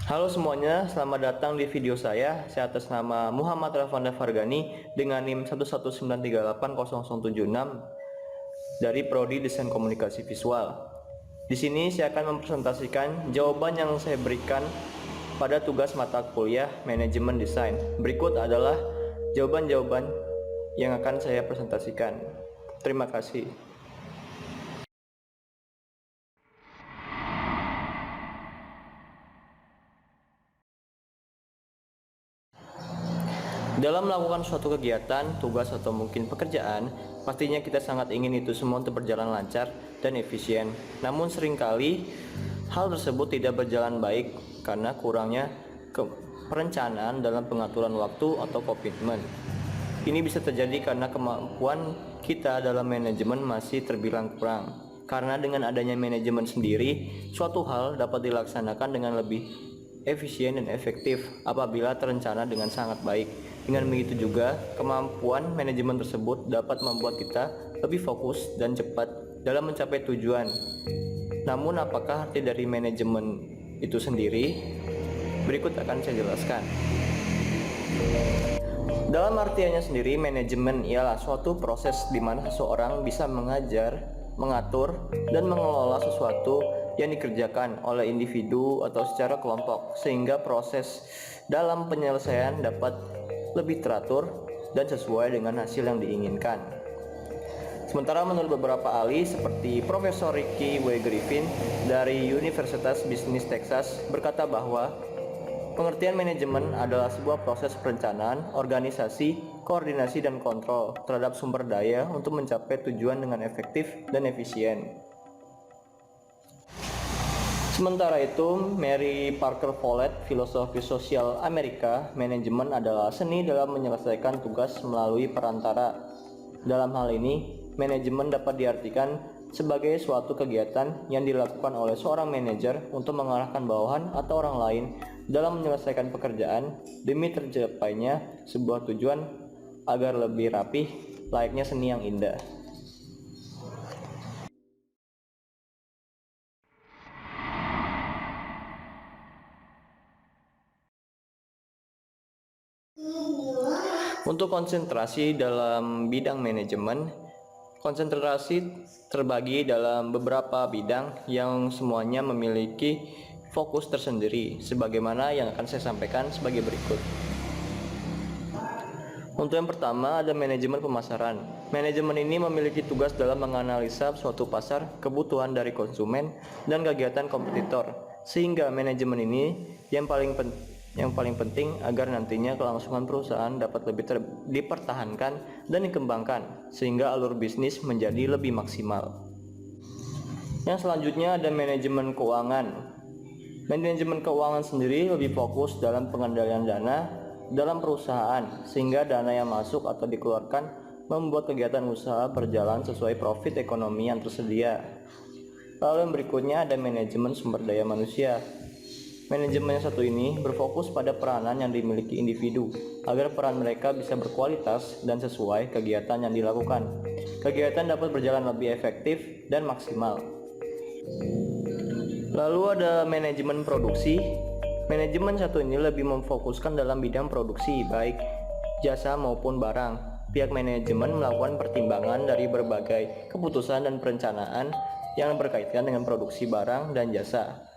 Halo semuanya, selamat datang di video saya. Saya atas nama Muhammad Rafanda Fargani dengan NIM 119380076 dari Prodi Desain Komunikasi Visual. Di sini saya akan mempresentasikan jawaban yang saya berikan pada tugas mata kuliah Manajemen Desain. Berikut adalah jawaban-jawaban yang akan saya presentasikan. Terima kasih. Dalam melakukan suatu kegiatan, tugas atau mungkin pekerjaan, pastinya kita sangat ingin itu semua untuk berjalan lancar dan efisien. Namun seringkali hal tersebut tidak berjalan baik karena kurangnya perencanaan dalam pengaturan waktu atau komitmen. Ini bisa terjadi karena kemampuan kita dalam manajemen masih terbilang kurang. Karena dengan adanya manajemen sendiri, suatu hal dapat dilaksanakan dengan lebih efisien dan efektif apabila terencana dengan sangat baik. Dengan begitu juga, kemampuan manajemen tersebut dapat membuat kita lebih fokus dan cepat dalam mencapai tujuan. Namun apakah arti dari manajemen itu sendiri? Berikut akan saya jelaskan. Dalam artiannya sendiri, manajemen ialah suatu proses di mana seseorang bisa mengajar, mengatur, dan mengelola sesuatu yang dikerjakan oleh individu atau secara kelompok, sehingga proses dalam penyelesaian dapat lebih teratur dan sesuai dengan hasil yang diinginkan. Sementara menurut beberapa ahli seperti Profesor Ricky W. Griffin dari Universitas Bisnis Texas berkata bahwa pengertian manajemen adalah sebuah proses perencanaan, organisasi, koordinasi, dan kontrol terhadap sumber daya untuk mencapai tujuan dengan efektif dan efisien. Sementara itu, Mary Parker Follett, filosofi sosial Amerika, manajemen adalah seni dalam menyelesaikan tugas melalui perantara. Dalam hal ini, manajemen dapat diartikan sebagai suatu kegiatan yang dilakukan oleh seorang manajer untuk mengarahkan bawahan atau orang lain dalam menyelesaikan pekerjaan demi tercapainya sebuah tujuan agar lebih rapih, layaknya seni yang indah. Untuk konsentrasi dalam bidang manajemen, konsentrasi terbagi dalam beberapa bidang yang semuanya memiliki fokus tersendiri, sebagaimana yang akan saya sampaikan sebagai berikut. Untuk yang pertama ada manajemen pemasaran. Manajemen ini memiliki tugas dalam menganalisa suatu pasar, kebutuhan dari konsumen, dan kegiatan kompetitor, sehingga manajemen ini yang paling penting agar nantinya kelangsungan perusahaan dapat lebih dipertahankan dan dikembangkan sehingga alur bisnis menjadi lebih maksimal. Yang selanjutnya ada manajemen keuangan. Manajemen keuangan sendiri lebih fokus dalam pengendalian dana dalam perusahaan sehingga dana yang masuk atau dikeluarkan membuat kegiatan usaha berjalan sesuai profit ekonomi yang tersedia. Lalu yang berikutnya ada manajemen sumber daya manusia. Manajemen yang satu ini berfokus pada peranan yang dimiliki individu agar peran mereka bisa berkualitas dan sesuai kegiatan yang dilakukan. Kegiatan dapat berjalan lebih efektif dan maksimal. Lalu ada manajemen produksi. Manajemen satu ini lebih memfokuskan dalam bidang produksi baik jasa maupun barang. Pihak manajemen melakukan pertimbangan dari berbagai keputusan dan perencanaan yang berkaitan dengan produksi barang dan jasa,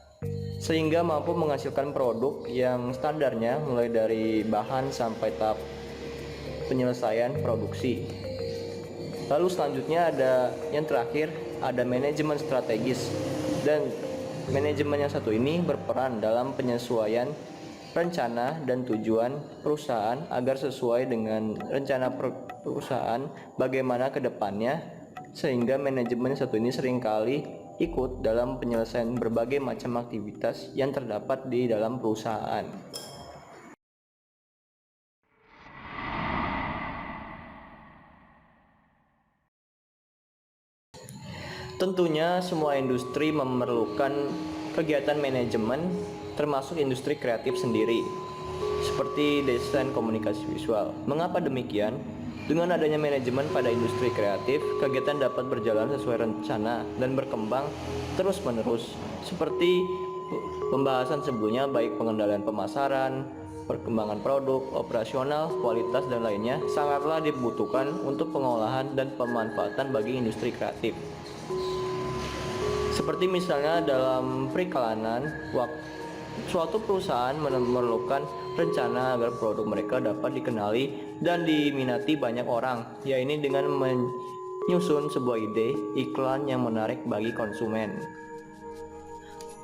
sehingga mampu menghasilkan produk yang standarnya mulai dari bahan sampai tahap penyelesaian produksi. Lalu selanjutnya ada yang terakhir, ada manajemen strategis, dan manajemen yang satu ini berperan dalam penyesuaian rencana dan tujuan perusahaan agar sesuai dengan rencana perusahaan bagaimana ke depannya, sehingga manajemen yang satu ini seringkali ikut dalam penyelesaian berbagai macam aktivitas yang terdapat di dalam perusahaan. Tentunya semua industri memerlukan kegiatan manajemen, termasuk industri kreatif sendiri, seperti desain komunikasi visual. Mengapa demikian? Dengan adanya manajemen pada industri kreatif, kegiatan dapat berjalan sesuai rencana dan berkembang terus-menerus. Seperti pembahasan sebelumnya, baik pengendalian pemasaran, perkembangan produk, operasional, kualitas, dan lainnya sangatlah dibutuhkan untuk pengolahan dan pemanfaatan bagi industri kreatif. Seperti misalnya dalam periklanan, suatu perusahaan memerlukan rencana agar produk mereka dapat dikenali dan diminati banyak orang, yaitu dengan menyusun sebuah ide iklan yang menarik bagi konsumen.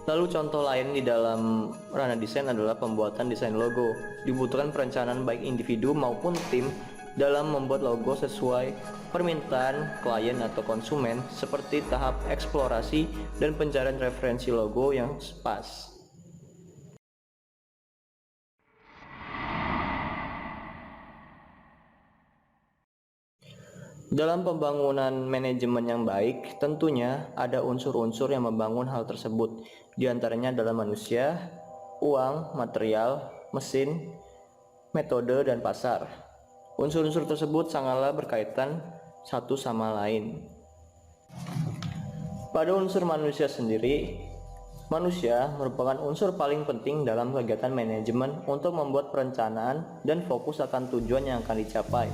Lalu contoh lain di dalam ranah desain adalah pembuatan desain logo. Dibutuhkan perencanaan baik individu maupun tim dalam membuat logo sesuai permintaan klien atau konsumen, seperti tahap eksplorasi dan pencarian referensi logo yang pas. Dalam pembangunan manajemen yang baik, tentunya ada unsur-unsur yang membangun hal tersebut. Di antaranya adalah manusia, uang, material, mesin, metode, dan pasar. Unsur-unsur tersebut sangatlah berkaitan satu sama lain. Pada unsur manusia sendiri, manusia merupakan unsur paling penting dalam kegiatan manajemen untuk membuat perencanaan dan fokus akan tujuan yang akan dicapai.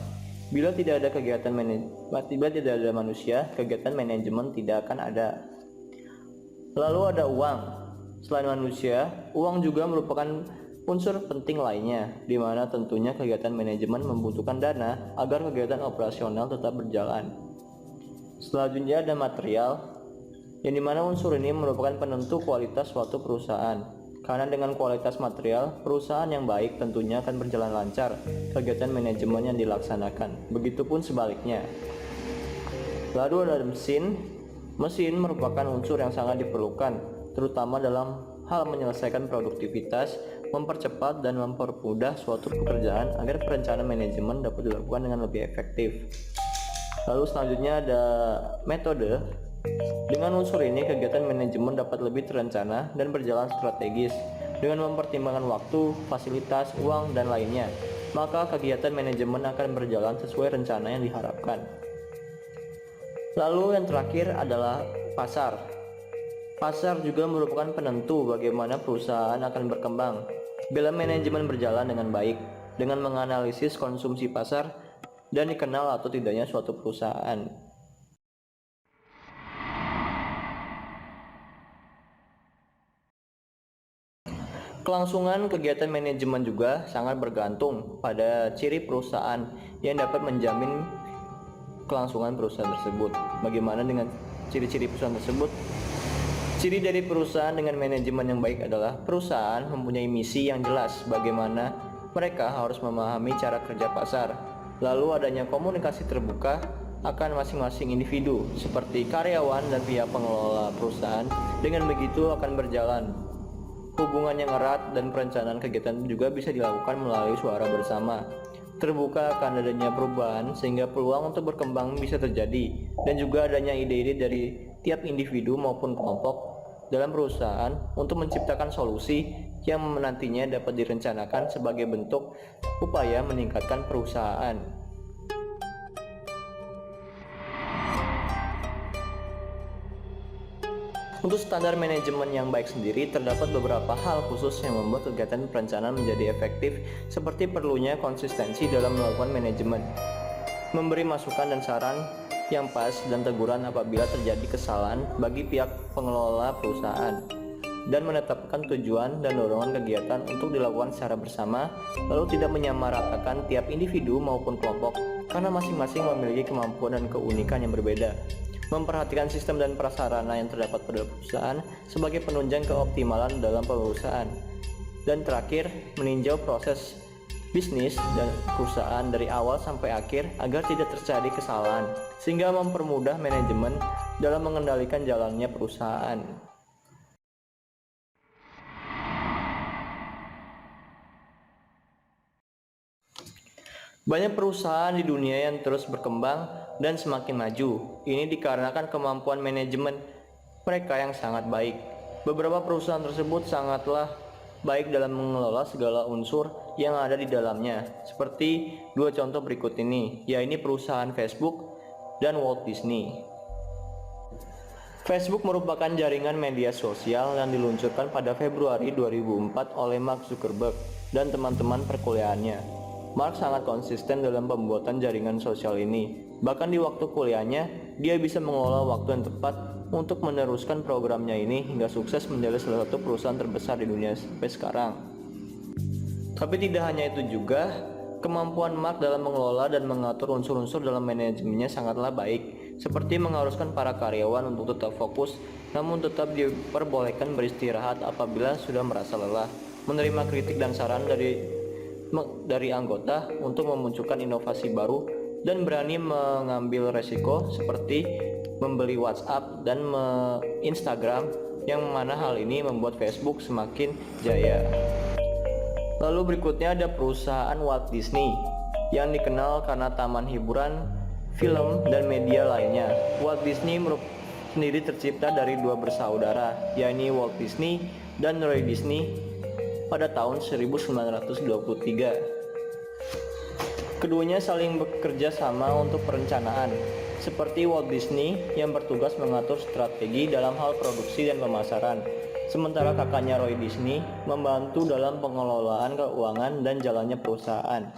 Bila tidak ada manusia, kegiatan manajemen tidak akan ada. Lalu ada uang. Selain manusia, uang juga merupakan unsur penting lainnya, di mana tentunya kegiatan manajemen membutuhkan dana agar kegiatan operasional tetap berjalan. Selanjutnya ada material, yang dimana unsur ini merupakan penentu kualitas suatu perusahaan. Karena dengan kualitas material, perusahaan yang baik tentunya akan berjalan lancar kegiatan manajemen yang dilaksanakan. Begitupun sebaliknya. Lalu ada mesin. Mesin merupakan unsur yang sangat diperlukan, terutama dalam hal menyelesaikan produktivitas, mempercepat dan mempermudah suatu pekerjaan agar perencanaan manajemen dapat dilakukan dengan lebih efektif. Lalu selanjutnya ada metode. Dengan unsur ini, kegiatan manajemen dapat lebih terencana dan berjalan strategis dengan mempertimbangkan waktu, fasilitas, uang, dan lainnya. Maka kegiatan manajemen akan berjalan sesuai rencana yang diharapkan. Lalu yang terakhir adalah pasar. Pasar juga merupakan penentu bagaimana perusahaan akan berkembang. Bila manajemen berjalan dengan baik, dengan menganalisis konsumsi pasar dan dikenal atau tidaknya suatu perusahaan. Kelangsungan kegiatan manajemen juga sangat bergantung pada ciri perusahaan yang dapat menjamin kelangsungan perusahaan tersebut. Bagaimana dengan ciri-ciri perusahaan tersebut? Ciri dari perusahaan dengan manajemen yang baik adalah perusahaan mempunyai misi yang jelas bagaimana mereka harus memahami cara kerja pasar. Lalu adanya komunikasi terbuka akan masing-masing individu seperti karyawan dan pihak pengelola perusahaan. Dengan begitu akan berjalan hubungan yang erat dan perencanaan kegiatan juga bisa dilakukan melalui suara bersama. Terbuka akan adanya perubahan sehingga peluang untuk berkembang bisa terjadi, dan juga adanya ide-ide dari tiap individu maupun kelompok dalam perusahaan untuk menciptakan solusi yang nantinya dapat direncanakan sebagai bentuk upaya meningkatkan perusahaan. Untuk standar manajemen yang baik sendiri, terdapat beberapa hal khusus yang membuat kegiatan perencanaan menjadi efektif, seperti perlunya konsistensi dalam melakukan manajemen, memberi masukan dan saran yang pas, dan teguran apabila terjadi kesalahan bagi pihak pengelola perusahaan, dan menetapkan tujuan dan dorongan kegiatan untuk dilakukan secara bersama, lalu tidak menyamaratakan tiap individu maupun kelompok, karena masing-masing memiliki kemampuan dan keunikan yang berbeda. Memperhatikan sistem dan prasarana yang terdapat pada perusahaan sebagai penunjang keoptimalan dalam perusahaan. Dan terakhir, meninjau proses bisnis dan perusahaan dari awal sampai akhir agar tidak terjadi kesalahan, sehingga mempermudah manajemen dalam mengendalikan jalannya perusahaan. Banyak perusahaan di dunia yang terus berkembang dan semakin maju. Ini dikarenakan kemampuan manajemen mereka yang sangat baik. Beberapa perusahaan tersebut sangatlah baik dalam mengelola segala unsur yang ada di dalamnya. Seperti dua contoh berikut ini, yaitu perusahaan Facebook dan Walt Disney. Facebook merupakan jaringan media sosial yang diluncurkan pada Februari 2004 oleh Mark Zuckerberg dan teman-teman perkuliahannya. Mark sangat konsisten dalam pembuatan jaringan sosial ini. Bahkan di waktu kuliahnya, dia bisa mengelola waktu yang tepat untuk meneruskan programnya ini hingga sukses menjadi salah satu perusahaan terbesar di dunia sampai sekarang. Tapi tidak hanya itu juga, kemampuan Mark dalam mengelola dan mengatur unsur-unsur dalam manajemennya sangatlah baik, seperti mengharuskan para karyawan untuk tetap fokus, namun tetap diperbolehkan beristirahat apabila sudah merasa lelah, menerima kritik dan saran dari anggota untuk memunculkan inovasi baru, dan berani mengambil resiko seperti membeli WhatsApp dan Instagram, yang mana hal ini membuat Facebook semakin jaya. Lalu berikutnya ada perusahaan Walt Disney yang dikenal karena taman hiburan, film, dan media lainnya. Walt Disney sendiri tercipta dari dua bersaudara, yakni Walt Disney dan Roy Disney pada tahun 1923. Keduanya saling bekerja sama untuk perencanaan, seperti Walt Disney yang bertugas mengatur strategi dalam hal produksi dan pemasaran, sementara kakaknya Roy Disney membantu dalam pengelolaan keuangan dan jalannya perusahaan.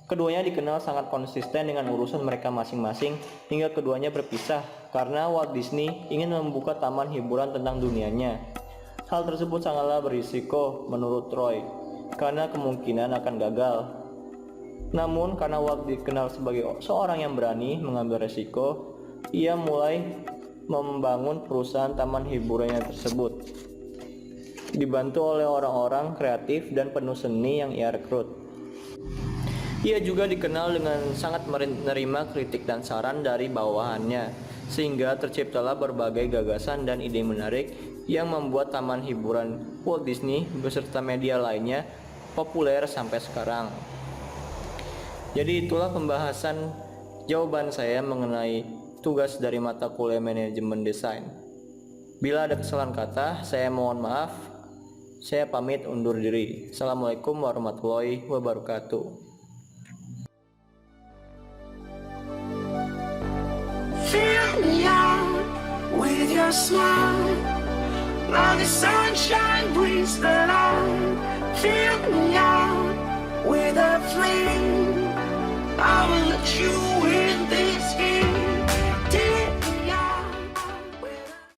Keduanya dikenal sangat konsisten dengan urusan mereka masing-masing hingga keduanya berpisah karena Walt Disney ingin membuka taman hiburan tentang dunianya. Hal tersebut sangatlah berisiko menurut Roy karena kemungkinan akan gagal. Namun karena Walt dikenal sebagai seorang yang berani mengambil resiko, ia mulai membangun perusahaan taman hiburannya tersebut, dibantu oleh orang-orang kreatif dan penuh seni yang ia rekrut. Ia juga dikenal dengan sangat menerima kritik dan saran dari bawahannya, sehingga terciptalah berbagai gagasan dan ide menarik yang membuat taman hiburan Walt Disney beserta media lainnya populer sampai sekarang. Jadi itulah pembahasan jawaban saya mengenai tugas dari mata kuliah manajemen desain. Bila ada kesalahan kata, saya mohon maaf. Saya pamit undur diri. Assalamualaikum warahmatullahi wabarakatuh. Fill me out with your smile, like the sunshine.